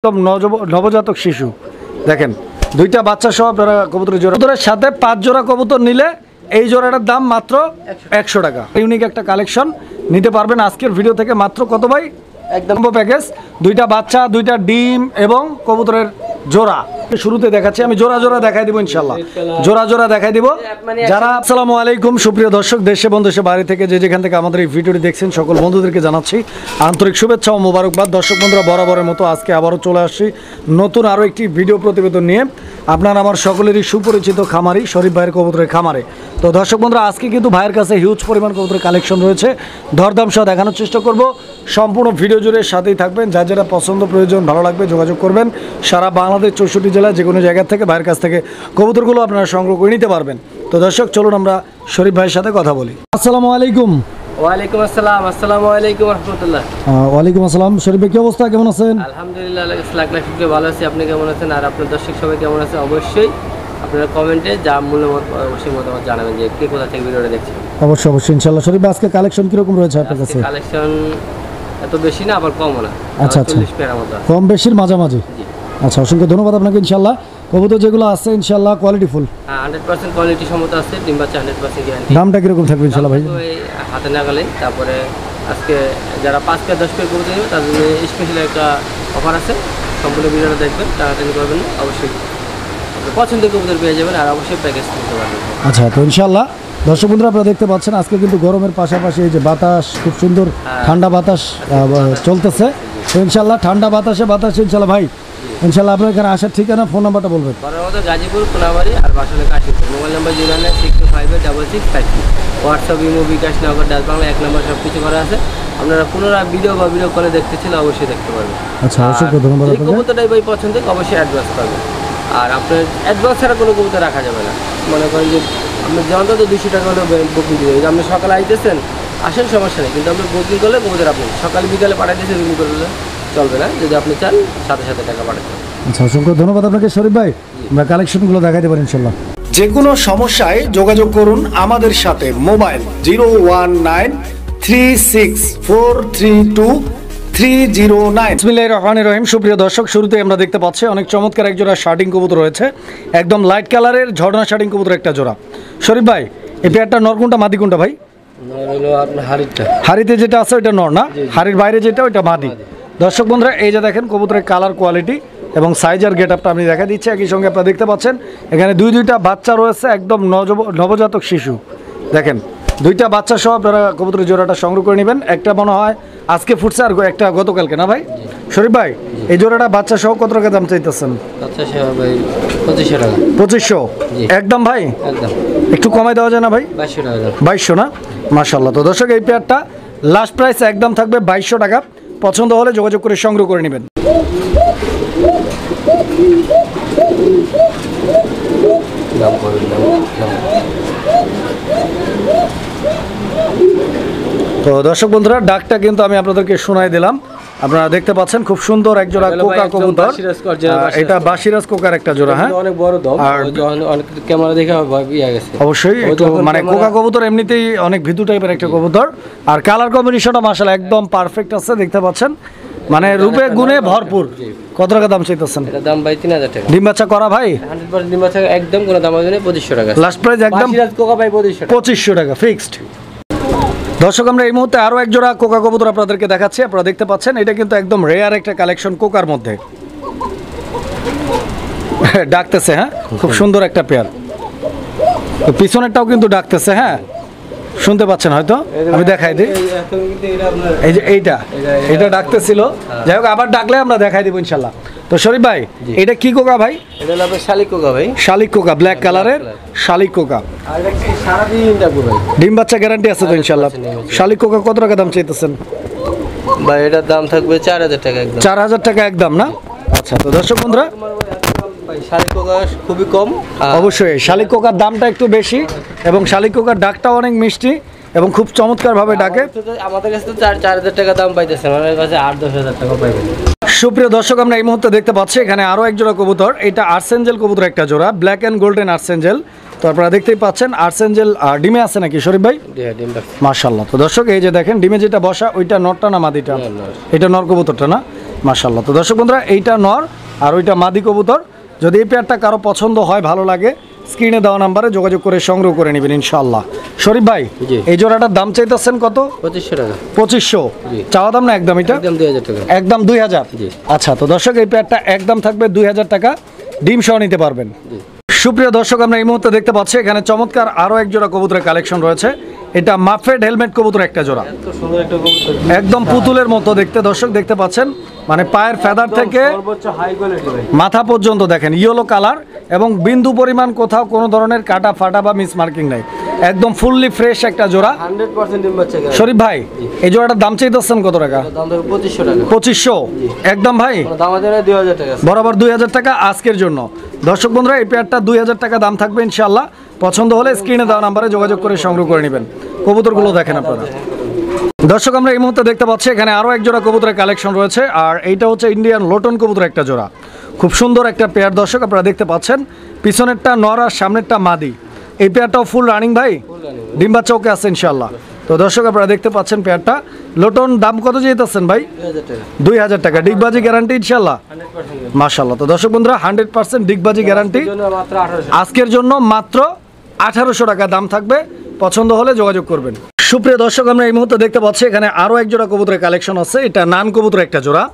একদম নবজাতক শিশু দেখেন দুইটা বাচ্চা সহ আপনারা কবুতরের জোড়া কবুতরের সাথে 5 জোড়া কবুতর নিলে এই জোড়াটার দাম মাত্র 100 টাকা। ইউনিক একটা কালেকশন নিতে পারবেন আজকের ভিডিও থেকে মাত্র কত ভাই? একদম প্যাকেজ, দুইটা বাচ্চা, দুইটা ডিম এবং কবুতরের জোড়া। শুরুতে দেখাচ্ছি আমি জোড়া জোড়া দেখাই দিব ইনশাআল্লাহ, জোড়া জোড়া দেখাই দিব। যারা আসসালামু আলাইকুম সুপ্রিয় দর্শক, দেশে এবং দেশের বাইরে থেকে যে যেখান থেকে আমাদের এই ভিডিওটি দেখছেন সকল বন্ধুদেরকে জানাচ্ছি আন্তরিক শুভেচ্ছা ও মোবারকবাদ। দর্শক বন্ধুরা, বরাবরের মতো আজকে আবারও চলে আসছি নতুন আরও একটি ভিডিও প্রতিবেদন নিয়ে আপনার আমার সকলেরই সুপরিচিত খামারি শরীফ ভাইয়ের কবুতরের খামারে। তো দর্শক বন্ধুরা, আজকে কিন্তু ভাইয়ের কাছে হিউজ পরিমাণ কবুতরের কালেকশন রয়েছে, দরদাম সহ দেখানোর চেষ্টা করব। সম্পূর্ণ ভিডিও জুড়ে সাথেই থাকবেন, যার যেটা পছন্দ প্রয়োজন ভালো লাগবে যোগাযোগ করবেন। সারা বাংলাদেশ 64 জেলা যে কোনো জায়গা থেকে ভাইয়ের কাছ থেকে কবুতরগুলো আপনারা সংগ্রহ করে নিতে পারবেন। তো দর্শক চলুন আমরা শরীফ ভাইয়ের সাথে কথা বলি। আসসালামু আলাইকুম। ওয়ালাইকুম আসসালাম। আসসালামু আলাইকুম রাহমাতুল্লাহ। ওয়ালাইকুম আসসালাম। শরীফ ভাই কি অবস্থা, কেমন আছেন? আলহামদুলিল্লাহ, লাখ লাখ শুকরিয়া, ভালো আছি। আপনি কেমন আছেন? আর আপনার দর্শক সবাই কেমন আছে? অবশ্যই আপনারা কমেন্টে যা মূল্যমত অবশ্যই মতামত জানাবেন যে কে কোথা থেকে ভিডিওটা দেখছেন। অবশ্যই অবশ্যই ইনশাআল্লাহ। শরীফ ভাই আজকে কালেকশন কিরকম রয়েছে আপনার কাছে? কালেকশন এত বেশি না, আবার কমও না। আচ্ছা আচ্ছা, 40 পেয়ারের মতো আছে। কম বেশির মাঝামাঝি। জি আচ্ছা, অসংখ্য ধন্যবাদ আপনাকে। ইনশাআল্লাহ কবুতর যেগুলো আছে ইনশাআল্লাহ কোয়ালিটি ফুল, 100% কোয়ালিটি সম্মত আছে। ডিম বাচ্চা 100% গ্যারান্টি। দামটা কিরকম থাকবে ইনশাআল্লাহ ভাই? হাতে নাগালে। তারপরে আজকে যারা 5 পেয়ার 10 পেয়ার কবুতর নেবে তাদের জন্য স্পেশাল একটা অফার আছে। সম্পূর্ণ ভিডিওটা দেখবেন, টানাটানি করবেন না, অবশ্যই পছন্দের কবুতর পেয়ে যাবেন আর অবশ্যই প্যাকেজ নিতে পারবেন। আচ্ছা, তো ইনশাআল্লাহ দর্শক বন্ধুরা আপনারা দেখতে পাচ্ছেন আজকে কিন্তু গরমের পাশাপাশি এই যে বাতাস, খুব সুন্দর ঠান্ডা বাতাস চলতেছে। তো ইনশাআল্লাহ ঠান্ডা বাতাসে ইনশাআল্লাহ ভাই ইনশাআল্লাহ আপনার এখানে আসার ঠিকানা ফোন নাম্বারটা বলবেন। বরাবর গাজীপুর কোনাবাড়ি আর বাসনে Kashipur. Mobile number 09656666। WhatsApp, imo, bKash, Nagad, Dutch Bangla 1 নম্বর সব কিছু করা আছে। আপনারা পুনরায় ভিডিও বা ভিডিও কলে দেখতে চাইলে অবশ্যই দেখতে পারবেন। আচ্ছা, অসংখ্য ধন্যবাদ এই আপনাকে। কবুতরটাই ভাই পছন্দের অবশ্যই অ্যাডভান্স পাবেন। আর আপনার অ্যাডভান্স ছাড়া কোনো কবুতর রাখা যাবে না। মনে করেন যে আপনি অন্তত 200 টাকা হলেও বুকিং দিতে হবে। আপনি সকালে আইতেছেন আসেন, সমস্যা নেই, কিন্তু আপনি বুকিং করলে কবুতর আপনি সকালে বিকালে পাঠাইতেছেন, বুকিং করলে চলবে না। যদি আপনি চান সাথে সাথে টাকা পাঠাতে। আচ্ছা, অসংখ্য ধন্যবাদ আপনাকে শরীফ ভাই। আমরা কালেকশনগুলো দেখাতে পারি ইনশাআল্লাহ। যে কোনো সমস্যায় যোগাযোগ করুন আমাদের সাথে। মোবাইল 01936432309। বিসমিল্লাহির রহমানির রহিম। সুপ্রিয় দর্শক, শুরুতে আমরা দেখতে পাচ্ছি অনেক চমৎকার এক জোড়া শার্টিং কবুতর রয়েছে, একদম লাইট কালারের ঝর্ণা শার্টিং কবুতর একটা জোড়া। শরীফ ভাই, এই পেয়ারটা নর কোনটা মাদি কোনটা ভাই? হাড়িতে যেটা আছে ওইটা নর না, হাড়ির বাইরে যেটা ওইটা মাদি। দর্শক বন্ধুরা, এই যে দেখেন কবুতরের কালার কোয়ালিটি এবং সাইজ আর গেট আপটা আমি দেখা দিচ্ছি। একই সঙ্গে আপনারা দেখতে পাচ্ছেন এখানে দুইটা বাচ্চা রয়েছে, একদম নবজাতক শিশু। দেখেন দুইটা বাচ্চা সহ আপনারা কবুতরের জোড়াটা সংগ্রহ করে নেবেন। একটা মনে হয় আজকে ফুটছে আর একটা গতকালকে, না ভাই? শরীফ ভাই, এই জোড়াটা বাচ্চা সহ কত টাকা দাম চাইতেছেন? 2500 একদম ভাই? একদম। একটু কমাই দেওয়া যায় না ভাই? 2200 না? মাশাআল্লাহ। তো দর্শক, এই পেয়ারটা লাস্ট প্রাইস একদম থাকবে 2200 টাকা। পছন্দ হলে যোগাযোগ করে সংগ্রহ করে নেবেন। তো দর্শক বন্ধুরা, ডাকটা কিন্তু আমি আপনাদেরকে শোনাই দিলাম। আপনারা দেখতে পাচ্ছেন খুব সুন্দর এক জোড়া কোকা কবুতর। এটা বাসিরাজ কোকার একটা জোড়া। হ্যাঁ, অনেক বড় দম, অনেক ক্যামেরা দেখে ভয় পেয়ে গেছে। অবশ্যই মানে কোকা কবুতর এমনিতেই অনেক ভিতু টাইপের একটা কবুতর। আর কালার কম্বিনেশনটা মাশাআল্লাহ একদম পারফেক্ট আছে, দেখতে পাচ্ছেন মানে রূপে গুণে ভরপুর। কত টাকা দাম চাইতেছেন? এটা দাম ভাই 3000 টাকা। ডিম বাচ্চা করা ভাই? 100% ডিম বাচ্চা একদম, কোনো দাম হবে না, 2500 টাকা লাস্ট প্রাইস একদম। বাসিরাজ কোকা ভাই 2500 টাকা ফিক্সড। দর্শক, আমরা এই মুহূর্তে আরও এক জোড়া কোকা কবুতর আপনাদেরকে দেখাচ্ছি। আপনারা দেখতে পাচ্ছেন এটা কিন্তু একদম রেয়ার একটা কালেকশন কোকার মধ্যে। ডাকতেছে, হ্যাঁ, খুব সুন্দর একটা পেয়ার। তো পিছনেরটাও কিন্তু ডাকতেছে, হ্যাঁ, শুনতে পাচ্ছেন হয়তো, আমি দেখাই দিই। এই যে এইটা ডাকতেছিল, যাই হোক আবার ডাকলে আমরা দেখাই দিব ইনশাল্লাহ। তো শরীফ ভাই, এটা কি কোকা ভাই? এটা হলো আপনার শালিক কোকা ভাই। শালিক কোকা, ব্ল্যাক কালারের শালিক কোকা। আর এটা কি সারা দিন ডাকবো ভাই? ডিম বাচ্চা গ্যারান্টি আছে তো ইনশাল্লাহ। শালিক কোকা কত টাকা দাম চাইতেছেন ভাই? এটার দাম থাকবে 4000 টাকা একদম। 4000 টাকা একদম না? আচ্ছা, তো দর্শক বন্ধুরা, শালিক কোকা খুবই কম। অবশ্যই শালিক কোকার দামটা একটু বেশি এবং শালিক কোকার ডাকটাও অনেক মিষ্টি এবং খুব চমৎকার ভাবে ডাকে। আমাদের কাছে তো 4000 টাকা দাম পাইতেছে, আমাদের কাছে 8-10 টাকা পাইবেন। সুপ্রিয় দর্শক, আমরা এই মুহূর্তে দেখতে পাচ্ছি এখানে আরো এক জোড়া কবুতর। এটা আর্সেঞ্জেল কবুতর একটা জোড়া, ব্ল্যাক এন্ড গোল্ডেন আর্সেঞ্জেল। তো আপনারা দেখতেই পাচ্ছেন আর্সেঞ্জেল ডিমে আছে নাকি শরীফ ভাই? মাশাআল্লাহ। তো দর্শক, এই যে দেখেন ডিমে যেটা বসা ওইটা নরটা না মাদিটা? এটা নর কবুতরটা না? মাশাআল্লাহ। তো দর্শক বন্ধুরা এইটা নর আর ওইটা মাদি কবুতর। যদি এই পেয়ারটা কারো পছন্দ হয়, ভালো লাগে, স্ক্রিনে দেওয়া নাম্বারে যোগাযোগ করে সংগ্রহ করে নেবেন ইনশাআল্লাহ। শরীফ ভাই, জি। এই জোড়াটার দাম চাইতেছেন কত? 2500 টাকা। 2500 জি। চাওয়া দাম না একদম? এটা একদম 2000 টাকা। একদম 2000। জি। আচ্ছা, তো দর্শক এই পেয়ারটা একদম থাকবে 2000 টাকা, ডিম সহ নিতে পারবেন। জি। সুপ্রিয় দর্শক, আমরা এই মুহূর্তে দেখতে পাচ্ছি এখানে চমৎকার আরো এক জোড়া কবুতরের কালেকশন রয়েছে। এটা মাফেড হেলমেট কবুতর একটা জোড়া, এত সুন্দর একটা কবুতর, একদম পুতুলের মতো দেখতে। দর্শক দেখতে পাচ্ছেন, মানে পায়ের ফেদার থেকে সর্বোচ্চ হাই কোয়ালিটি ভাই। মাথা পর্যন্ত দেখেন ইয়েলো কালার, এবং বিন্দু পরিমাণ কোথাও কোনো ধরনের কাটা ফাটা বা মিস মার্কিং নাই, একদম ফুললি ফ্রেশ একটা জোড়া। 100% ডিম বাচ্চা গ্যারান্টি। শরীফ ভাই, এই জোড়াটার দাম চাইতেছেন কত টাকা? দাম ধরো 2500 টাকা। 2500 একদম ভাই, কোনো দাম আছে না? 2000 টাকা। বরাবর 2000 টাকা আজকের জন্য। দর্শক বন্ধুরা, এই পেয়ারটা 2000 টাকা দাম থাকবে ইনশাআল্লাহ। পছন্দ হলে স্ক্রিনে দেওয়া নাম্বারে যোগাযোগ করে সংগ্রহ করে নেবেন। কবুতরগুলো দেখেন আপনারা। দর্শক, আমরা এই মুহূর্তে দেখতে পাচ্ছি এখানে আরো এক জোড়া কবুতরের কালেকশন রয়েছে, আর এইটা হচ্ছে ইন্ডিয়ান লোটন কবুতর একটা জোড়া, খুব সুন্দর একটা পেয়ার। দর্শক আপনারা দেখতে পাচ্ছেন, পিছনেরটা নর আর সামনেরটা মাদি। এই পেয়ারটাও ফুল রানিং ভাই, ডিম বাচ্চা ওকে আছে ইনশাআল্লাহ। তো দর্শক আপনারা দেখতে পাচ্ছেন পেয়ারটা লোটন, দাম কত যেতেছেন ভাই? 2000 টাকা। 2000 টাকা, ডিগবাজি গ্যারান্টি ইনশাআল্লাহ। 100%। মাশাআল্লাহ। তো দর্শক বন্ধুরা, 100% ডিগবাজি গ্যারান্টি। জন্য মাত্র 1800। আজকের জন্য মাত্র 1800 টাকা দাম থাকবে, পছন্দ হলে যোগাযোগ করবেন। সুপ্রিয় দর্শক, আমরা এই মুহূর্তে দেখতে পাচ্ছি এখানে আরো এক জোড়া কবুতরের কালেকশন আছে। এটা নান কবুতর একটা জোড়া,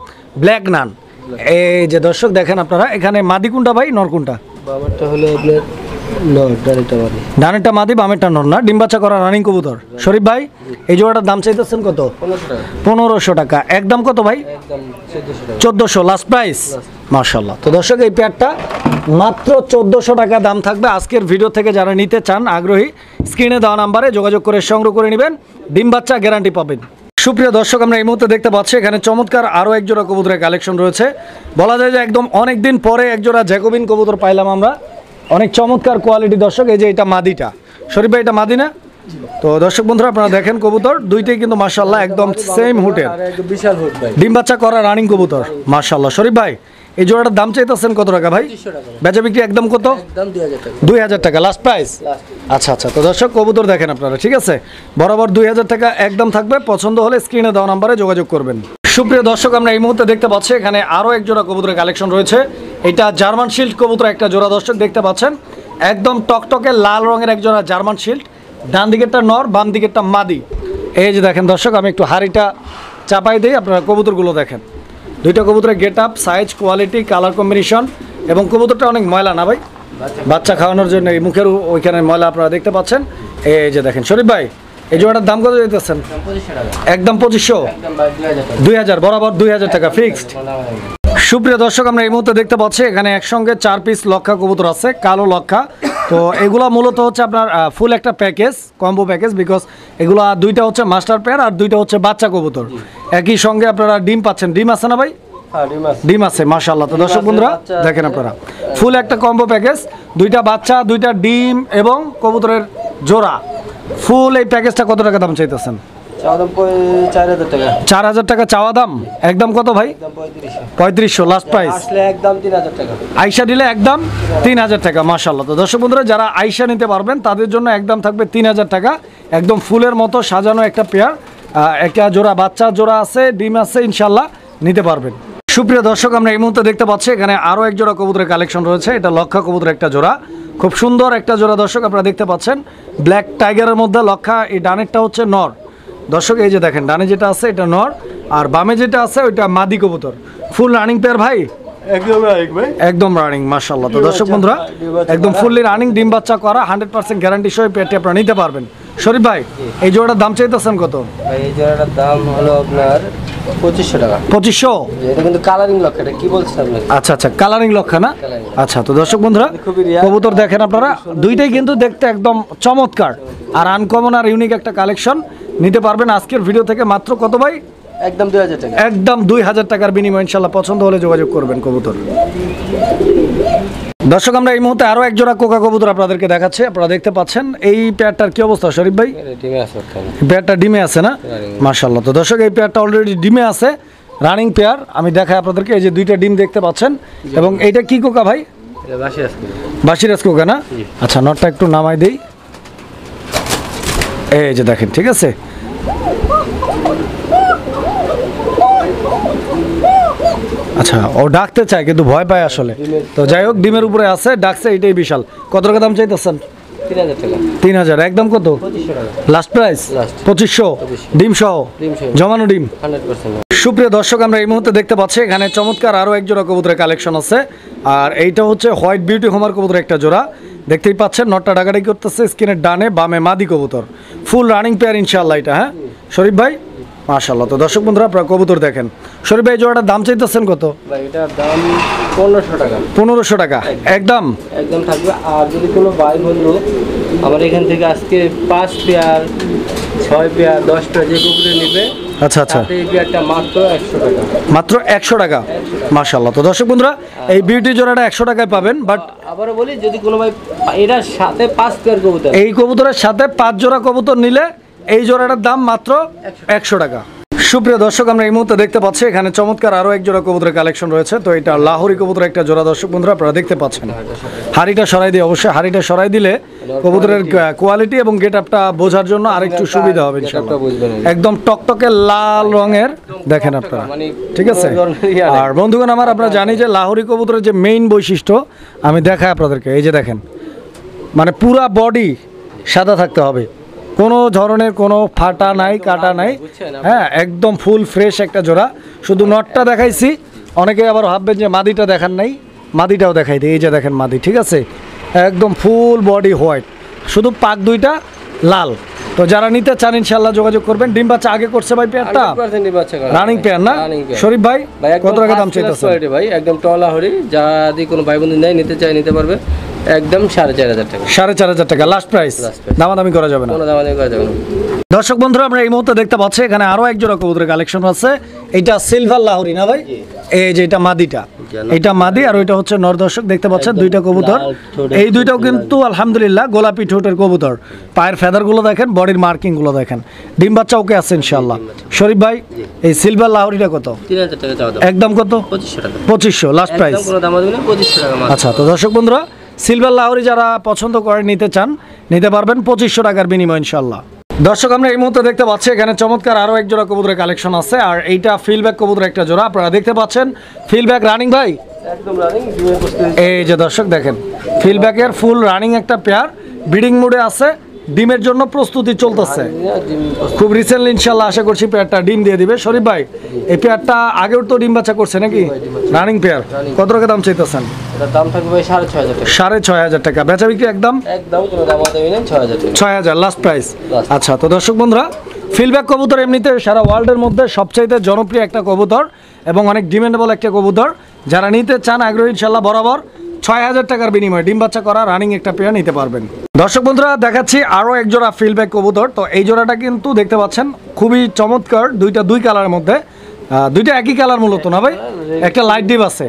ব্ল্যাক নান। এই যে দর্শক দেখেন আপনারা, এখানে মাদি কোনটা ভাই, নর কোনটা? বাবারটা হলো আপনার নর, ডানেরটা মাদি। ডানেরটা মাদি, বামেরটা নর না? ডিম বাচ্চা করা রানিং কবুতর। শরীফ ভাই, এই জোড়াটার দাম চাইতেছেন কত? 1500 টাকা। 1500 টাকা একদম। কত ভাই? একদম 1400 টাকা। 1400 লাস্ট প্রাইস। মাশাআল্লাহ। তো দর্শক, এই পেয়ারটা মাত্র 1400 টাকা দাম থাকবে আজকের ভিডিও থেকে। যারা নিতে চান আগ্রহী, স্ক্রিনে দেওয়া নাম্বারে যোগাযোগ করে সংগ্রহ করে নেবেন, ডিম বাচ্চা গ্যারান্টি পাবেন। সুপ্রিয় দর্শক, আমরা এই মুহূর্তে দেখতে পাচ্ছি এখানে চমৎকার আরো এক জোড়া কবুতরের কালেকশন রয়েছে। বলা যায় যে একদম অনেক দিন পরে এক জোড়া জ্যাকোবিন কবুতর পাইলাম আমরা, অনেক চমৎকার কোয়ালিটি। দর্শক, এই যে এটা মাদিটা। শরীফ ভাই, এটা মাদি না? তো দর্শক বন্ধুরা আপনারা দেখেন, কবুতর দুইটাই কিন্তু মাশাআল্লাহ একদম সেম হুটের, আর একদম বিশাল হুড ভাই। ডিম বাচ্চা করা রানিং কবুতর মাশাআল্লাহ। শরীফ ভাই, এই জোড়াটার দাম চাইতেছেন কত টাকা ভাই? 2500 টাকা। বেচা বিক্রি একদম কত? একদম 2000 টাকা। 2000 টাকা লাস্ট প্রাইস। লাস্ট। আচ্ছা আচ্ছা। তো দর্শক, কবুতর দেখেন আপনারা, ঠিক আছে, বরাবর 2000 টাকা একদম থাকবে। পছন্দ হলে স্ক্রিনে দেওয়া নাম্বারে যোগাযোগ করবেন। সুপ্রিয় দর্শক, আমরা এই মুহূর্তে দেখতে পাচ্ছি এখানে আরো এক জোড়া কবুতরের কালেকশন রয়েছে। এটা জার্মান শিল্ড কবুতর একটা জোড়া। দর্শক দেখতে পাচ্ছেন, একদম টকটকে লাল রঙের এক জোড়া জার্মান শিল্ড। ডান দিকেরটা নর, বাম দিকেরটা মাদি। এই যে দেখেন দর্শক, আমি একটু হাড়িটা চাপাই দিই, আপনারা কবুতরগুলো দেখেন। দুইটা কবুতরের get up, size, quality, colour combination, এবং কবুতরটা অনেক ময়লা না ভাই? বাচ্চা খাওয়ানোর জন্য এই মুখের ওইখানে ময়লা আপনারা দেখতে পাচ্ছেন। এই যে দেখেন। শরীফ ভাই, এই জোড়াটার দাম কত যেতেছেন? 2500 টাকা। একদম 2500। একদম ভাই 2000 টাকা। 2000, বরাবর 2000 টাকা ফিক্সড। সুপ্রিয় দর্শক, আমরা এই মুহূর্তে দেখতে পাচ্ছি এখানে একসঙ্গে 4 পিস লক্ষা কবুতর আছে, কালো লক্ষা। তো এগুলা মূলত হচ্ছে আপনার ফুল একটা প্যাকেজ, কম্বো প্যাকেজ, বিকজ এগুলা দুইটা হচ্ছে মাস্টার পেয়ার আর দুইটা হচ্ছে বাচ্চা কবুতর। একই সঙ্গে আপনারা ডিম পাচ্ছেন। ডিম আছে না ভাই? হ্যাঁ, ডিম আছে। ডিম আছে মাশাআল্লাহ। তো দর্শক বন্ধুরা দেখেন আপনারা, ফুল একটা কম্বো প্যাকেজ, দুইটা বাচ্চা, দুইটা ডিম এবং কবুতরের জোড়া। ফুল এই প্যাকেজটা কত টাকা দাম চাইতেছেন? চাওয়া দাম 4000 টাকা। 4000 টাকা চাওয়া দাম, একদম কত ভাই? একদম 3500। 3500 লাস্ট প্রাইস। আসলে একদম 3000 টাকা। আইসা দিলে একদম 3000 টাকা মাশাআল্লাহ। তো দর্শক বন্ধুরা, যারা আইসা নিতে পারবেন তাদের জন্য একদম থাকবে 3000 টাকা। একদম ফুলের মতো সাজানো একটা পেয়ার, একটা জোড়া বাচ্চা জোড়া আছে, ডিম আছে, ইনশাআল্লাহ নিতে পারবেন। সুপ্রিয় দর্শক, আমরা এই মুহূর্তে দেখতে পাচ্ছি এখানে আরো এক জোড়া কবুতরের কালেকশন রয়েছে। এটা লক্ষা কবুতর একটা জোড়া, খুব সুন্দর একটা জোড়া। দর্শক আপনারা দেখতে পাচ্ছেন, ব্ল্যাক টাইগারের মধ্যে লক্ষা। এই ডানেরটা হচ্ছে নর। দর্শক এই যে দেখেন, ডানে যেটা আছে এটা নর, আর বামে যেটা আছে ওইটা মাদি কবুতর। ফুল রানিং পেয়ার ভাই, একদম রাইট ভাই। একদম রানিং মাশাআল্লাহ। তো দর্শক বন্ধুরা, একদম ফুললি রানিং, ডিম বাচ্চা করা, 100% গ্যারান্টি সহ পেয়ারটি আপনারা নিতে পারবেন। শরীফ ভাই, এই জোড়াটার দাম চাইতেছেন কত? ভাই এই জোড়াটার দাম হলো আপনার 2500 টাকা। 2500। এটা কিন্তু কালারিং লক, এটা কি বলছেন আপনি? আচ্ছা আচ্ছা, কালারিং লক্ষা না? Colouring। আচ্ছা। তো দর্শক বন্ধুরা, খুবই rare। কবুতর দেখেন আপনারা, দুইটাই কিন্তু দেখতে একদম চমৎকার আর আনকমন আর ইউনিক একটা কালেকশন। নিতে পারবেন আজকের ভিডিও থেকে মাত্র কত ভাই? একদম 2000 টাকা। একদম 2000 টাকার বিনিময় ইনশাআল্লাহ। পছন্দ হলে যোগাযোগ করবেন কবুতর। দর্শক, আমরা এই মুহূর্তে আরো এক জোড়া কোকা কবুতর আপনাদেরকে দেখাচ্ছি। আপনারা দেখতে পাচ্ছেন এই পেয়ারটার কি অবস্থা শরীফ ভাই? ডিমে আছে ওখানে। পেয়ারটা ডিমে আছে না? মাশাআল্লাহ। তো দর্শক, এই পেয়ারটা অলরেডি ডিমে আছে, রানিং পেয়ার। আমি দেখাই আপনাদেরকে, এই যে দুইটা ডিম দেখতে পাচ্ছেন। এবং এইটা কি কোকা ভাই? এটা বাসি আছে। বাসিরাজ কোকা না? আচ্ছা, নটটা একটু নামাই দেই। এই যে দেখেন, ঠিক আছে। আচ্ছা, ও ডাকতে চায় কিন্তু ভয় পায় আসলে। তো যাই হোক, ডিমের উপরে আছে, ডাকছে, এটাই বিশাল। কত টাকা দাম চাইতেছেন? 3000 টাকা। 3000। একদম কত? 2500 টাকা লাস্ট প্রাইস? Last। 2500 ডিম সহ? ডিম সহ। জমানো ডিম? 100%। সুপ্রিয় দর্শক, আমরা এই মুহূর্তে দেখতে পাচ্ছি এখানে চমৎকার আরও এক জোড়া কবুতরের কালেকশন আছে। আর এইটা হচ্ছে হোয়াইট বিউটি হোমার কবুতরের একটা জোড়া। দেখতেই পাচ্ছেন নটটা ডাকাডাকি করতেছে, স্ক্রিনের ডানে বামে মাদি কবুতর, ফুল রানিং পেয়ার ইনশাআল্লাহ এটা। হ্যাঁ শরীফ ভাই, মাশাআল্লাহ। তো দর্শক বন্ধুরা, আপনারা কবুতর দেখেন। শরীফ ভাই, এই জোড়াটার দাম চাইতেছেন কত? ভাই এটার দাম 1500 টাকা। 1500 টাকা একদম? একদম থাকবে। আর যদি কোনো ভাই বন্ধু আমার এখান থেকে আজকে 5 পেয়ার 6 পেয়ার 10 পেয়ার যে কবুতর নেবে, আচ্ছা আচ্ছা, তাতে এই পেয়ারটা মাত্র 100 টাকা। মাত্র 100 টাকা? মাশাআল্লাহ। তো দর্শক বন্ধুরা, এই বিউটি জোড়াটা 100 টাকায় পাবেন। বাট আবারও বলি, যদি কোনো ভাই এটার সাথে 5 পেয়ার কবুতর, এই কবুতরের সাথে 5 জোড়া কবুতর নিলে এই জোড়াটার দাম মাত্র 100 টাকা। সুপ্রিয় দর্শক, আমরা এই মুহূর্তে দেখতে পাচ্ছি এখানে চমৎকার আরও এক জোড়া কবুতরের কালেকশন রয়েছে। তো এটা লাহোরি কবুতর একটা জোড়া। দর্শক বন্ধুরা, আপনারা দেখতে পাচ্ছেন। হাড়িটা সরাই দিয়ে, অবশ্যই হাড়িটা সরাই দিলে কবুতরের কোয়ালিটি এবং গেট আপটা বোঝার জন্য আরেকটু সুবিধা হবে ইনশাআল্লাহ। একদম টকটকে লাল রঙের দেখেন আপনারা, ঠিক আছে? আর বন্ধুগণ আমার, আপনারা জানি যে লাহোরি কবুতরের যে মেইন বৈশিষ্ট্য আমি দেখাই আপনাদেরকে। এই যে দেখেন, মানে পুরা বডি সাদা থাকতে হবে, কোনো ধরনের কোনো ফাটা নাই, কাটা নাই। হ্যাঁ, একদম ফুল ফ্রেশ একটা জোড়া। শুধু নটটা দেখাইছি, অনেকে আবার ভাববেন যে মাদিটা দেখান নাই, মাদিটাও দেখাই দিই। এই যে দেখেন মাদি, ঠিক আছে? একদম ফুল বডি হোয়াইট, শুধু পাক দুইটা লাল। তো যারা নিতে চান ইনশাআল্লাহ যোগাযোগ করবেন। ডিম বাচ্চা আগে করছে ভাই পেয়ারটা? রানিং পেয়ার না শরীফ ভাই? কত টাকা দাম চাইতেছেন? ভাই একদম টলা হরি, যদি কোনো ভাই বন্ধু নেয়, নিতে চায় নিতে পারবে। একদম 4500 টাকা। 4500 টাকা লাস্ট প্রাইস? দামাদামি করা যাবে না? কোনো দামাদামি করা যাবে না। দর্শক বন্ধুরা, আমরা এই মুহূর্তে দেখতে পাচ্ছি এখানে আরো এক জোড়া কবুতরের কালেকশন আছে। এটা সিলভার লাহোরি না ভাই? এই যে এটা মাদিটা, এটা মাদি, আর ওইটা হচ্ছে নর। দর্শক দেখতে পাচ্ছেন দুইটা কবুতর। এই দুইটাও কিন্তু আলহামদুলিল্লাহ গোলাপি ঠোঁটের কবুতর। পায়ের ফেদার গুলো দেখেন, বডির মার্কিং গুলো দেখেন। ডিম বাচ্চা ওকে আছে ইনশাআল্লাহ। শরীফ ভাই, এই সিলভার লাহোরিটা কত? 3000 টাকা চাওয়া দাম। একদম কত? 2500 টাকা। 2500 লাস্ট প্রাইস? একদম কোনো দামাদামি না, 2500 টাকা মাত্র। আচ্ছা, তো দর্শক বন্ধুরা, সিলভার লাহোরি যারা পছন্দ করে নিতে চান, নিতে পারবেন 2500 টাকার বিনিময় ইনশাআল্লাহ। দর্শক, আমরা এই মুহূর্তে দেখতে পাচ্ছি এখানে চমৎকার আরো এক জোড়া কবুতরের কালেকশন আছে। আর এইটা ফিলব্যাক কবুতরের একটা জোড়া। আপনারা দেখতে পাচ্ছেন ফিলব্যাক রানিং ভাই? একদম রানিং। এই যে দর্শক দেখেন, ফিলব্যাকের ফুল রানিং একটা পেয়ার, ব্রিডিং মোডে আছে, ডিমের জন্য প্রস্তুতি চলতেছে। খুব রিসেন্টলি ইনশাআল্লাহ আশা করছি পেয়ারটা ডিম দিয়ে দিবে। শরীফ ভাই, এই পেয়ারটা আগেও তো ডিম বাচ্চা করছে নাকি? Running pair. কত টাকা দাম চাইতেছেন? এটার দাম থাকবে ভাই 6500 টাকা। 6500 টাকা। বেচা বিক্রি একদম? একদম কোনো দামাদামি নেই, 6000 টাকা। 6000 লাস্ট প্রাইস? Last। আচ্ছা, তো দর্শক বন্ধুরা, ফিলব্যাক কবুতর এমনিতে সারা ওয়ার্ল্ডের মধ্যে সবচাইতে জনপ্রিয় একটা কবুতর এবং অনেক ডিমান্ডেবল একটা কবুতর। যারা নিতে চান আগ্রহী ইনশাআল্লাহ বরাবর 6000 টাকার বিনিময়ে ডিম বাচ্চা করা রানিং একটা পেয়ার নিতে পারবেন। দর্শক বন্ধুরা, দেখাচ্ছি আরও এক জোড়া ফিলব্যাক কবুতর। তো এই জোড়াটা কিন্তু দেখতে পাচ্ছেন খুবই চমৎকার, দুই কালারের মধ্যে, দুইটা একই কালার মূলত না ভাই? একটা লাইট ডিপ আছে,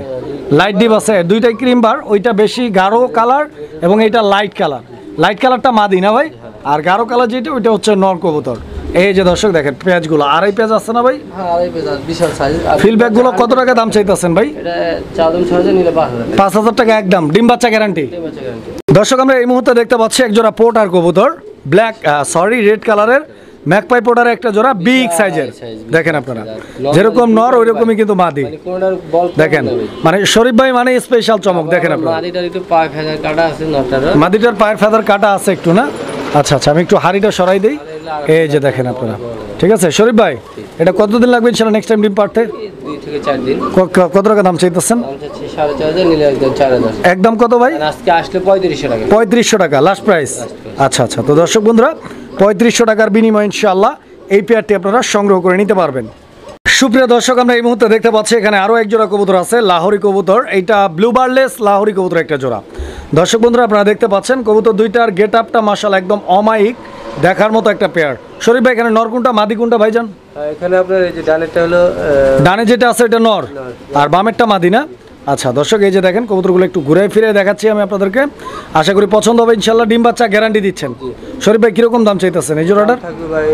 লাইট ডিপ আছে, দুইটাই ক্রিম বার। ওইটা বেশি গাঢ় কালার এবং এইটা লাইট কালার। লাইট কালারটা মাদি না ভাই? আর গাঢ় কালার যেটা, ওইটা হচ্ছে নর কবুতর। এই যে দর্শক দেখেন পেঁয়াজগুলো, আড়াই পেঁয়াজ আছে না ভাই? হ্যাঁ, আড়াই পেজ বিশাল সাইজ। ফিলব্যাক গুলো কত টাকা দাম চাইতেছেন ভাই? এটা চাওয়া দাম 6000, নিলে 5000 টাকা। 5000 টাকা একদম। ডিম বাচ্চা গ্যারান্টি? ডিম বাচ্চা গ্যারান্টি। দর্শক, আমরা এই মুহূর্তে দেখতে পাচ্ছি এক জোড়া পোর্টার কবুতর, ব্ল্যাক রেড কালারের ম্যাকপাই পোর্টারের একটা জোড়া, বিগ সাইজের। দেখেন আপনারা, যেরকম নর ওইরকমই কিন্তু মাদি। মানে কোনটার বল দেখেন, মানে শরীফ ভাই মানে স্পেশাল চমক। দেখেন আপনারা, মাদিটার একটু পায়ে ফেদার কাটা আছে, নটার মাদিটার পায়ের ফেদার কাটা আছে একটু না? আচ্ছা আচ্ছা, আমি একটু হাড়িটা সরাই দিই। এই যে দেখেন আপনারা, ঠিক আছে শরীফ ভাই, এটা কতদিন লাগবে ইনশাআল্লাহ নেক্সট টাইম ডিম পাড়তে? 2 থেকে 4 দিন। কত টাকা দাম চাইতেছেন? দাম চাচ্ছি 4500, নিলে একদম 4000। একদম কত ভাই? আজকে আসলে 3500 টাকা। 3500 টাকা লাস্ট প্রাইস? আচ্ছা আচ্ছা, তো দর্শক বন্ধুরা, 3500 টাকার বিনিময় ইনশাআল্লাহ এই পেয়ারটি আপনারা সংগ্রহ করে নিতে পারবেন। সুপ্রিয় দর্শক, আমরা এই মুহূর্তে দেখতে পাচ্ছি এখানে আরও এক জোড়া কবুতর আছে, লাহোরি কবুতর। এইটা ব্লু বার্ডলেস লাহোরি কবুতর একটা জোড়া। দর্শক বন্ধুরা, আপনারা দেখতে পাচ্ছেন কবুতর দুইটার গেট আপটা মাশাআল্লাহ একদম অমায়িক, দেখার মতো একটা পেয়ার। শরীফ ভাই, এখানে নর কোনটা মাদি কোনটা ভাইজান? এখানে আপনার এই যে ডানেরটা হলো, ডানে যেটা আছে এটা নর, আর বামেরটা মাদি না? আচ্ছা দর্শক, এই যে দেখেন কবুতরগুলো একটু ঘুরে ফিরে দেখাচ্ছি আমি আপনাদেরকে। আশা করি পছন্দ হবে ইনশাআল্লাহ। ডিম বাচ্চা গ্যারান্টি দিচ্ছেন। শরীফ ভাই, কিরকম দাম চাইতেছেন এই জোড়াটার? থাকবে ভাই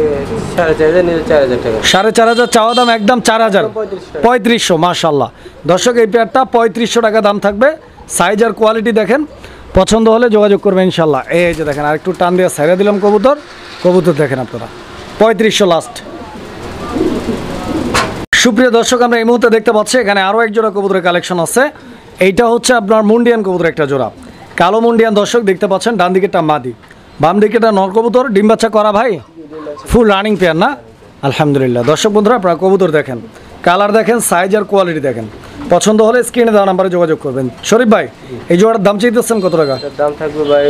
4500, নিলে 4000 টাকা। 4500 চাওয়া দাম, একদম 4000। 3500 মাশাআল্লাহ। দর্শক, এই পেয়ারটা 3500 টাকা দাম থাকবে। সাইজ আর কোয়ালিটি দেখেন, পছন্দ হলে যোগাযোগ করবেন ইনশাআল্লাহ। এই যে দেখেন, আর একটু টান দিয়ে ছাইড়া দিলাম কবুতর দেখেন আপনারা, 3500 লাস্ট। সুপ্রিয় দর্শক, আমরা এই মুহূর্তে দেখতে পাচ্ছি এখানে আরও এক জোড়া কবুতরের কালেকশন আছে। এইটা হচ্ছে আপনার মুন্ডিয়ান কবুতর একটা জোড়া, কালো মুন্ডিয়ান। দর্শক দেখতে পাচ্ছেন ডান দিকেরটা মাদি, বাম দিকেরটা নর কবুতর। ডিম বাচ্চা করা ভাই, ফুল রানিং পেয়ার না? আলহামদুলিল্লাহ। দর্শক বন্ধুরা, আপনারা কবুতর দেখেন, কালার দেখেন, সাইজ আর কোয়ালিটি দেখেন। পছন্দ হলে স্ক্রিনে দেওয়া নাম্বারে যোগাযোগ করবেন। শরীফ ভাই, এই জোড়ার দাম চাইতেছেন কত টাকা? দাম থাকবে ভাই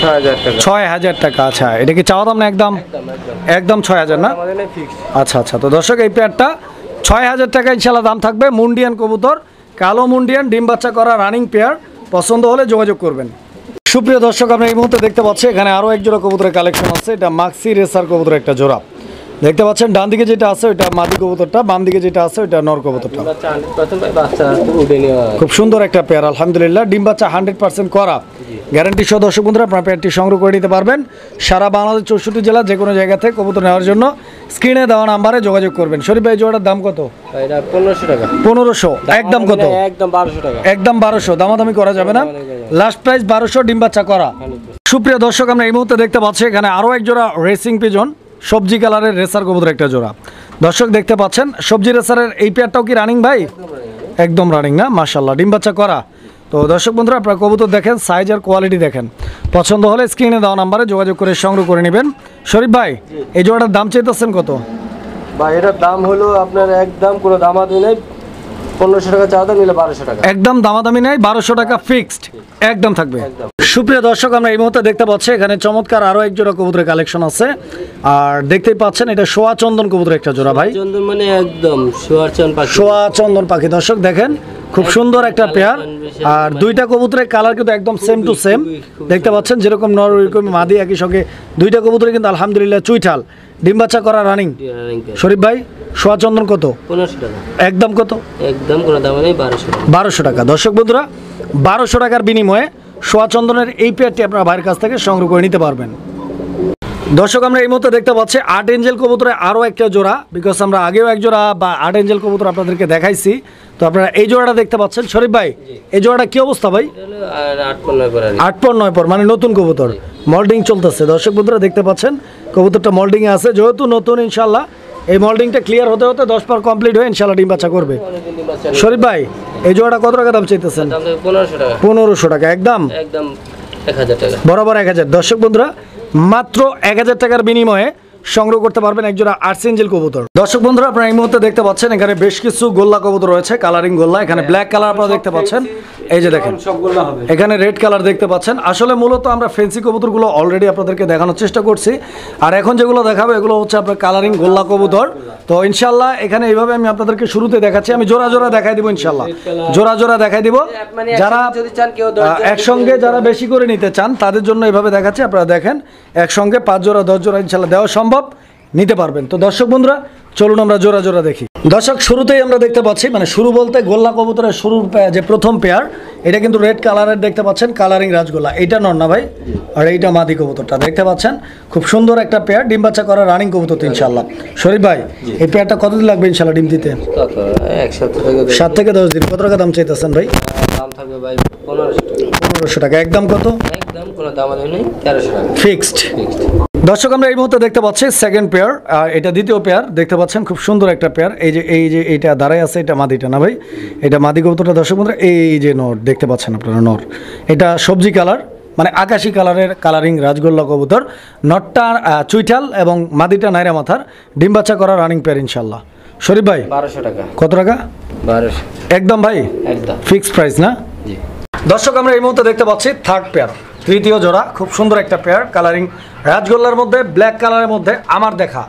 ৬০০০ টাকা। ৬০০০ টাকা। আচ্ছা, এটা কি চাওয়া দাম না একদম? একদম ৬০০০ না? আচ্ছা আচ্ছা। তো দর্শক, এই পেয়ারটা ৬০০০ টাকা ইনশাল্লাহ দাম থাকবে। মুন্ডিয়ান কবুতর, কালো মুন্ডিয়ান, ডিম বাচ্চা করা রানিং পেয়ার। পছন্দ হলে যোগাযোগ করবেন। সুপ্রিয় দর্শক, আমরা এই মুহূর্তে দেখতে পাচ্ছি এখানে আরও এক জোড়া কবুতরের কালেকশন আছে। এটা মাক্সি রেসার কবুতরের একটা জোড়া দেখতে পাচ্ছেন। ডান দিকে যেটা আছে ওইটা মাদি কবুতরটা, বাম দিকে যেটা আছে ওইটা নর কবুতরটা। খুব সুন্দর একটা পেয়ার আলহামদুলিল্লাহ। ডিম বাচ্চা 100% করা, গ্যারান্টি সহ। দর্শক বন্ধুরা, আপনার পেয়ারটি সংগ্রহ করে নিতে পারবেন। সারা বাংলাদেশ 64 জেলা যে কোনো জায়গা থেকে কবুতর নেওয়ার জন্য স্ক্রিনে দেওয়া নাম্বারে যোগাযোগ করবেন। শরীফ ভাই, জোড়ার দাম কত? ১৫০০ টাকা। ১৫০০। একদম কত? একদম ১২০০ টাকা। একদম ১২০০। দামাদামি করা যাবে না, লাস্ট প্রাইস ১২০০, ডিম বাচ্চা করা। সুপ্রিয় দর্শক, আমরা এই মুহূর্তে দেখতে পাচ্ছি এখানে আরও এক জোড়া রেসিং পিজন, সবজি কালারের রেসার কবুতর একটা জোড়া। দর্শক দেখতে পাচ্ছেন সবজি রেসারের এই পেয়ারটাও কি রানিং ভাই? একদম রানিং না? মাশাআল্লাহ, ডিম বাচ্চা করা। তো দর্শক বন্ধুরা, আপনারা কবুতর দেখেন, সাইজ আর কোয়ালিটি দেখেন। পছন্দ হলে স্ক্রিনে দেওয়া নাম্বারে যোগাযোগ করে সংগ্রহ করে নেবেন। শরীফ ভাই, এই জোড়াটার দাম চাইতেছেন কত? ভাই, এটার দাম হলো আপনার একদম কোনো দামাদামি নেই, ১৫০০ টাকা চাওয়া দাম, নিলে ১২০০ টাকা। একদম দামাদামি নেই, ১২০০ টাকা ফিক্সড একদম থাকবে। সুপ্রিয় দর্শক, আমরা এই মুহূর্তে দেখতে পাচ্ছি এখানে চমৎকার আরও এক জোড়া কবুতরের কালেকশন আছে। আর দেখতেই পাচ্ছেন এটা সোয়া চন্দন কবুতরের একটা জোড়া ভাই। চন্দন মানে একদম সোয়া চন্দন পাখি। দর্শক দেখেন, খুব সুন্দর একটা পেয়ার। আর দুইটা কবুতরের কালার কিন্তু একদম সেম টু সেম দেখতে পাচ্ছেন, যেরকম নর ওইরকম মাদি একই সঙ্গে। দুইটা কবুতরে কিন্তু আলহামদুলিল্লাহ চুইঠাল, ডিম বাচ্চা করা রানিং। শরীফ ভাই, সোয়া চন্দন কত? ১৫০০ টাকা। একদম কত? একদম কোনো দাম নেই, ১২০০ টাকা। ১২০০ টাকা। দর্শক বন্ধুরা, ১২০০ টাকার বিনিময়ে সোয়া চন্দনের এই পেয়ারটি আপনার ভাইয়ের কাছ থেকে সংগ্রহ করে নিতে পারবেন। দর্শক, আমরা এই মুহূর্তে দেখতে পাচ্ছি আট এঞ্জেল কবুতরে আরও একটা জোড়া, বিকজ আমরা আগেও এক জোড়া বা আট এঞ্জেল কবুতর আপনাদেরকে দেখাইছি। তো আপনারা এই জোড়াটা দেখতে পাচ্ছেন। শরীফ ভাই, এই জোড়াটা কি অবস্থা ভাই? ৮.৯ পর, মানে নতুন কবুতর, মল্ডিং চলতেছে। দর্শক বন্ধুরা দেখতে পাচ্ছেন কবুতরটা মল্ডিংয়ে আছে, যেহেতু নতুন ইনশাল্লাহ এই মল্ডিংটা ক্লিয়ার হতে হতে 10 পার কমপ্লিট হয়ে ইনশাল্লাহ ডিম বাচ্চা করবে। শরীফ ভাই, এই জোড়াটা কত টাকা দাম চাইতেছেন? ১৫০০ টাকা। একদম ১০০০ টাকা। বরাবর ১০০০। দর্শক বন্ধুরা, মাত্র ১০০০ টাকার বিনিময়ে সংগ্রহ করতে পারবেন একজোড়া আর্টস এঞ্জেল কবুতর। দর্শক বন্ধুরা, আপনারা এই মুহূর্তে দেখতে পাচ্ছেন এখানে বেশ কিছু গোল্লা কবুতর রয়েছে, কালারিং গোল্লা। এখানে ব্ল্যাক কালার আপনারা দেখতে পাচ্ছেন, এই যে দেখেন এখানে রেড কালার দেখতে পাচ্ছেন। আসলে মূলত আমরা ফেন্সি কবুতরগুলো অলরেডি আপনাদেরকে দেখানোর চেষ্টা করছি, আর এখন যেগুলো দেখাবো এগুলো হচ্ছে আপনার কালারিং গোল্লা কবুতর। তো ইনশাল্লাহ এখানে এইভাবে আমি আপনাদেরকে শুরুতে দেখাচ্ছি, আমি জোড়া জোড়া দেখাই দিব ইনশাল্লাহ, জোড়া জোড়া দেখাই দিব। যারা একসঙ্গে যারা বেশি করে নিতে চান তাদের জন্য এইভাবে দেখাচ্ছি। আপনারা দেখেন একসঙ্গে ৫ জোড়া 10 জোড়া ইনশাল্লাহ দেওয়া সম্ভব, নিতে পারবেন। তো দর্শক বন্ধুরা, চলুন আমরা জোড়া জোড়া দেখি। দর্শক, শুরুতেই আমরা দেখতে পাচ্ছি, মানে শুরু বলতে গোল্লা কবুতরের শুরুর যে প্রথম পেয়ার, এটা কিন্তু রেড কালারের দেখতে পাচ্ছেন, কালারিং রাজগোল্লা। এইটা নর না ভাই? আর এইটা মাদি কবুতরটা দেখতে পাচ্ছেন, খুব সুন্দর একটা পেয়ার, ডিম বাচ্চা করা রানিং কবুতর ইনশাল্লাহ। শরীফ ভাই, এই পেয়ারটা কতদিন লাগবে ইনশাল্লাহ ডিম দিতে? 7 থেকে 10 দিন। কত টাকা দাম চাইতেছেন ভাই? দাম থাকবে ভাই ১৫০০ টাকা। একদম কত? একদম কোনো দাম নেই, ১৩০০ টাকা ফিক্সড। দর্শক, আমরা এই মুহূর্তে দেখতে পাচ্ছি সেকেন্ড পেয়ার, আর এটা দ্বিতীয় পেয়ার দেখতে পাচ্ছেন, খুব সুন্দর একটা পেয়ার। এই যে এইটা দাঁড়ায় আছে, এটা মাদিটা না ভাই? এটা মাদি কবুতরটা। দর্শক বন্ধুরা, এই যে নর দেখতে পাচ্ছেন আপনারা, নর। এটা সবজি কালার, মানে আকাশি কালারের কালারিং রাজগোল্লা কবুতর। নটটা চুইঠাল এবং মাদিটা নাইরা মাথার, ডিম বাচ্চা করা রানিং পেয়ার ইনশাল্লাহ। শরীফ ভাই, ১২০০ টাকা। কত টাকা? ১২০০। একদম ভাই? একদম ফিক্সড প্রাইস না? জি। দর্শক, আমরা এই মুহূর্তে দেখতে পাচ্ছি থার্ড পেয়ার, তৃতীয় জোড়া। খুব সুন্দর একটা পেয়ার, কালারিং রাজগোল্লার মধ্যে, ব্ল্যাক কালারের মধ্যে। আমার দেখা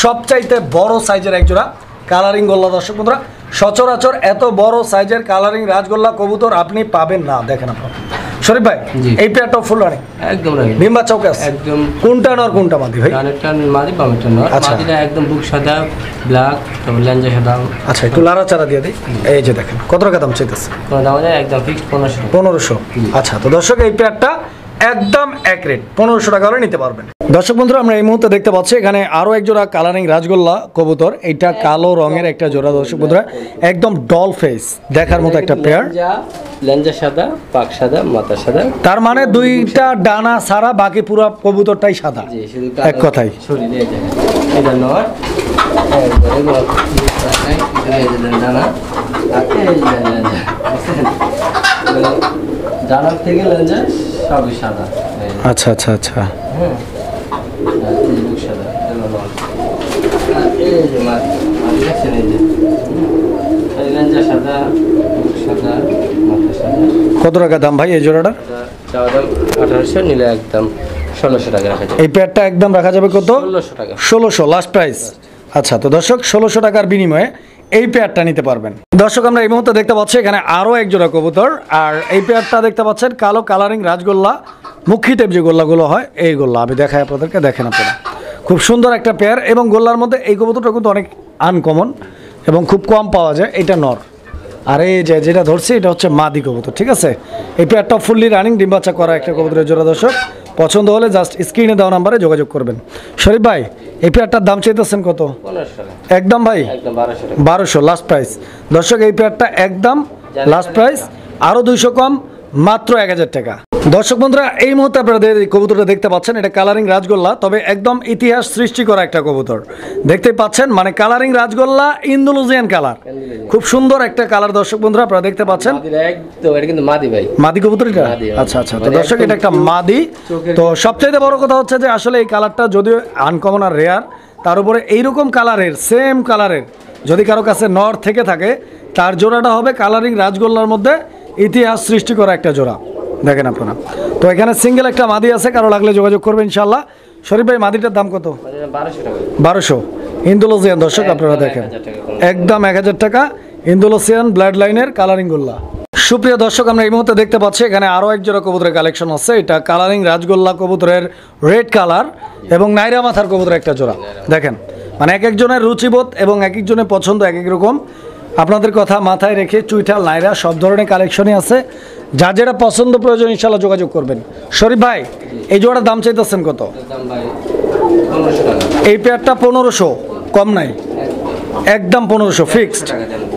সবচাইতে বড় সাইজের এক জোড়া কালারিং গোল্লা। দর্শক বন্ধুরা, সচরাচর এত বড় সাইজের কালারিং রাজগোল্লা কবুতর আপনি পাবেন না। দেখেন আপনারা। শরীফ ভাই, এই পেয়ারটা ফুল রানিং? একদম রানিং। ডিম বাচ্চা ওকে আছে? একদম। কোনটা নর কোনটা মাদি ভাই? ডানেরটা মাদি, বামেরটা নর। মাদিটা একদম বুক সাদা, ব্ল্যাক, তারপর ল্যাঞ্জা সাদা। আচ্ছা, একটু লাড়াচাড়া দিয়ে দিই। এই যে দেখেন, কত টাকা দাম চাইতেছে? কোনো দাম নেই, একদম ফিক্সড ১৫০০। আচ্ছা, তো দর্শক, এই পেয়ারটা একদম এক রেট, ১৫০০ টাকা হলে নিতে পারবেন। দর্শক বন্ধুরা, আমরা এই মুহূর্তে দেখতে পাচ্ছি এখানে আরও এক জোড়া কালারিং রাজগোল্লা কবুতর। এইটা কালো রঙের একটা জোড়া। দর্শক বন্ধুরা, একদম ডল ফেস দেখার মতো একটা পেয়ার। ল্যাঞ্জা সাদা, পাক সাদা, মাথা সাদা। তার মানে দুইটা ডানা সারা, বাকি পুরো কবুতরটাই সাদা, এক কথাই। এই যে ডানা আর এই যে লেঞ্জা ডানার থেকে লেঞ্জা সবই সাদা। আচ্ছা আচ্ছা আচ্ছা। হ্যাঁ এই বুক সাদা এই যে মাদি দেখছেন এই যে লেঞ্জা সাদা বুক সাদা মাথা সাদা। কত টাকা দাম ভাই এই জোড়াটা? চাওয়া দাম 1800, নিলে একদম 1600 টাকা রাখা যাবে। এই পেয়ারটা একদম রাখা যাবে কত? 1600 টাকা। 1600 লাস্ট প্রাইস। আচ্ছা, তো দর্শক 1600 টাকার বিনিময়ে এই পেয়ারটা নিতে পারবেন। দর্শক আমরা এই মুহূর্তে দেখতে পাচ্ছি এখানে আরও এক জোড়া কবুতর, আর এই পেয়ারটা দেখতে পাচ্ছেন কালো কালারিং রাজগোল্লা, মুখী টাইপ যে গোল্লাগুলো হয় এই গোল্লা। আমি দেখাই আপনাদেরকে, দেখেন আপনারা, খুব সুন্দর একটা পেয়ার। এবং গোল্লার মধ্যে এই কবুতরটা কিন্তু অনেক আনকমন এবং খুব কম পাওয়া যায়। এটা নর, আর এই যে যেটা ধরছি এটা হচ্ছে মাদি কবুতর, ঠিক আছে। এই পেয়ারটা ফুললি রানিং ডিম বাচ্চা করা একটা কবুতরের জোড়া। দর্শক পছন্দ হলে জাস্ট স্ক্রিনে দেওয়া নাম্বারে যোগাযোগ করবেন। শরীফ ভাই এই পেয়ারটার দাম চাইতেছেন কত? 1500 টাকা। একদম ভাই একদম 1200 টাকা। 1200 লাস্ট প্রাইস। দর্শক এই পেয়ারটা একদম লাস্ট প্রাইস, আরও 200 কম, মাত্র 1000 টাকা। দর্শক বন্ধুরা এই মুহূর্তে আপনাদের এই কবুতরটা দেখতে পাচ্ছেন, এটা কালারিং রাজগোল্লা, তবে একদম ইতিহাস সৃষ্টি করা একটা কবুতর দেখতেই পাচ্ছেন। মানে কালারিং রাজগোল্লা, ইন্দোনেশিয়ান কালার, খুব সুন্দর একটা কালার। দর্শক বন্ধুরা আপনারা দেখতে পাচ্ছেন, একদম এটা কিন্তু মাদি ভাই, মাদি কবুতর এটা। আচ্ছা আচ্ছা, তো দর্শক এটা একটা মাদি। তো সবচাইতে বড় কথা হচ্ছে যে আসলে এই কালারটা যদিও আনকমন আর রেয়ার, তার উপরে এইরকম কালারের সেম কালারের যদি কারো কাছে নর থেকে থাকে, তার জোড়াটা হবে কালারিং রাজগোল্লার মধ্যে ইতিহাস সৃষ্টি করা একটা জোড়া। দেখেন আপনারা, তো এখানে সিঙ্গেল একটা মাদি আছে, কারো লাগলে যোগাযোগ করবে ইনশাল্লাহ। শরীফ ভাই মাদিটার দাম কত? 1200 টাকা। 1200 ইন্দোনেশিয়ান। দর্শক আপনারা দেখেন, একদম 1000 টাকা ইন্দোনেশিয়ান ব্লাড লাইনের কালারিং গোল্লা। সুপ্রিয় দর্শক আমরা এই মুহূর্তে দেখতে পাচ্ছি এখানে আরও এক জোড়া কবুতরের কালেকশন আছে। এটা কালারিং রাজগোল্লা কবুতরের রেড কালার এবং নাইরা মাথার কবুতরের একটা জোড়া। দেখেন মানে এক একজনের রুচিবোধ এবং এক একজনের পছন্দ এক এক রকম। আপনাদের কথা মাথায় রেখে চুইঠাল নাইরা সব ধরনের কালেকশনই আছে, যা যেটা পছন্দ প্রয়োজন ইনশাল্লাহ যোগাযোগ করবেন। শরীফ ভাই এই জোড়ার দাম চাইতেছেন কত? দাম ভাই 1500 টাকা। এই পেয়ারটা 1500, কম নাই, একদম 1500 ফিক্সড।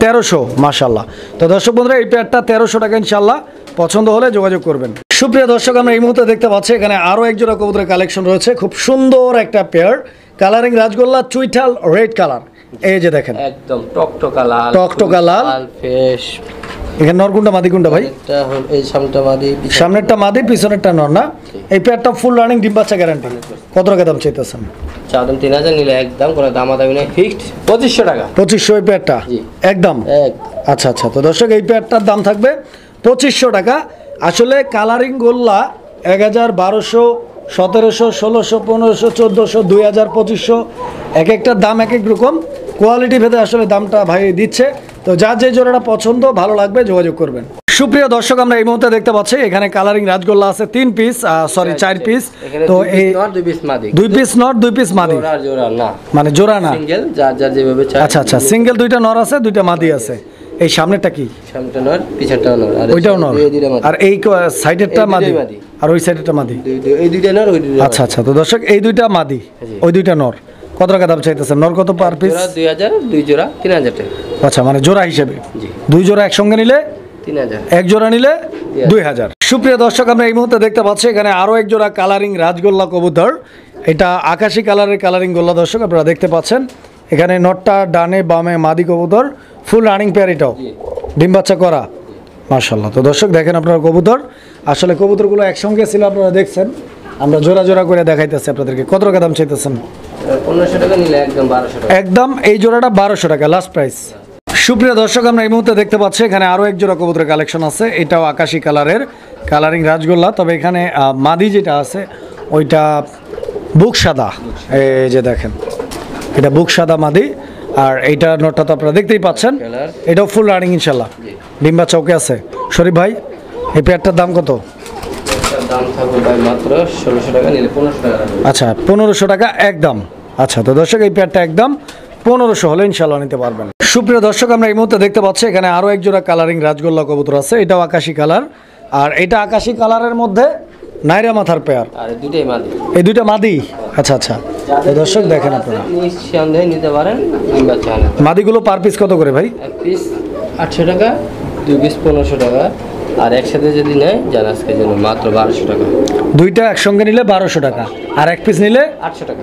1300 মাশাল্লাহ। তো দর্শক বন্ধুরা এই পেয়ারটা 1300 টাকা ইনশাল্লাহ, পছন্দ হলে যোগাযোগ করবেন। সুপ্রিয় দর্শক আমরা এই মুহূর্তে দেখতে পাচ্ছি এখানে আরও এক জোড়া কবুতরের কালেকশন রয়েছে, খুব সুন্দর একটা পেয়ার, কালারিং রাজগোল্লা চুইঠাল রেড কালার। এই যে দেখেন একদম টকটকা লাল, টকটকা লাল ফ্রেশ। এখানে নর কোনটা মাদি কোনটা ভাই? এটা হল এই সামনেটা মাদি, সামনেরটা মাদি, পিছনেরটা নর না? এই পেয়ারটা ফুল রানিং ডিম বাচ্চা গ্যারান্টি। কত টাকা দাম চাইতেছেন? চাওয়া দাম 3000, নিলে একদম কোনো দামাদামি নেই, ফিক্সড 2500 টাকা। 2500 এই পেয়ারটা একদম। আচ্ছা আচ্ছা, তো দর্শক এই পেয়ারটার দাম থাকবে 2500 টাকা। আসলে কালারিং গোল্লা 1000, 1200, 1700, 1600, 1500, 1400, 2000, 2500, এক একটার দাম এক এক রকম, কোয়ালিটি ভেদে আসলে দামটা ভাই দিচ্ছে। তো যার যে জোড়াটা পছন্দ ভালো লাগবে যোগাযোগ করবেন। সুপ্রিয় দর্শক আমরা এই মুহূর্তে দেখতে পাচ্ছি এখানে কালারিং রাজগোল্লা আছে 3 পিস, সরি 4 পিস। তো এই 2 পিস মাদি, 2 পিস নর, 2 পিস মাদি, জোড়া না মানে জোড়া না, সিঙ্গেল, যার যার যেভাবে চায়। আচ্ছা আচ্ছা, সিঙ্গেল 2টা নর আছে, 2টা মাদি আছে। এই সামনেরটা কি? সামনেটা নর, পিছনটাও নর, আর ওইটাও নর, আর এই সাইডেরটা মাদি, আর ওই সাইডেরটা মাদি। এই দুইটা নর, ওই দুইটা। আচ্ছা আচ্ছা, তো দর্শক এই 2টা মাদি, ওই 2টা নর। কত টাকা দাম চাইতেছেন? নর কত পার পিস? 2000, 2 জোড়া 3000 টাকা। আচ্ছা মানে জোড়া হিসেবে, জি 2 জোড়া একসঙ্গে নিলে 3000, এক জোড়া নিলে 2000। সুপ্রিয় দর্শক আমরা এই মুহূর্তে দেখতে পাচ্ছি এখানে আরও এক জোড়া কালারিং রাজগোল্লা কবুতর। এটা আকাশি কালারের কালারিং গোল্লা। দর্শক আপনারা দেখতে পাচ্ছেন এখানে নটটা ডানে বামে মাদি কবুতর, ফুল রানিং পেয়ার, এটাও ডিম বাচ্চা করা মাশাল্লাহ। তো দর্শক দেখেন আপনারা কবুতর, আসলে কবুতরগুলো একসঙ্গে ছিল আপনারা দেখছেন, আমরা জোড়া জোড়া করে দেখাইতেছি আপনাদেরকে। কত টাকা দাম চাইতেছেন? 1500 টাকা, নিলে একদম 1200 টাকা। একদম এই জোড়াটা 1200 টাকা লাস্ট প্রাইস। সুপ্রিয় দর্শক আমরা এই মুহূর্তে দেখতে পাচ্ছি এখানে আরও এক জোড়া কবুতরের কালেকশন আছে। এটাও আকাশি কালারের কালারিং রাজগোল্লা, তবে এখানে মাদি যেটা আছে ওইটা বুক সাদা। এই যে দেখেন এটা বুক সাদা মাদি, আর এইটা নটটা তো আপনারা দেখতেই পাচ্ছেন, এটাও ফুল রানিং ইনশাল্লাহ, ডিম্বা চৌকে আছে। শরীফ ভাই এই পেয়ারটার দাম কত? দাম থাকবে ভাই মাত্র 1600 টাকা, নিলে 1500 টাকা। আচ্ছা 1500 টাকা একদম। আচ্ছা তো দর্শক এই পেয়ারটা একদম 1500 হলে ইনশাল্লাহ নিতে পারবেন। সুপ্রিয় দর্শক আমরা এই মুহূর্তে দেখতে পাচ্ছি এখানে আরও এক জোড়া কালারিং রাজগোল্লা কবুতর আছে। এটাও আকাশি কালার, আর এটা আকাশি কালারের মধ্যে নাইরা মাথার পেয়ার, আর দুইটাই মাদি, এই 2টা মাদি। আচ্ছা আচ্ছা, তো দর্শক দেখেন আপনারা নিঃসন্দেহে নিতে পারেন। মাদিগুলো পার পিস কত করে ভাই? এক পিস 800 টাকা, 2 পিস 1500 টাকা, আর একসাথে যদি নেয় যান আজকের জন্য মাত্র 1200 টাকা। 2টা একসঙ্গে নিলে 1200 টাকা, আর এক পিস নিলে 800 টাকা।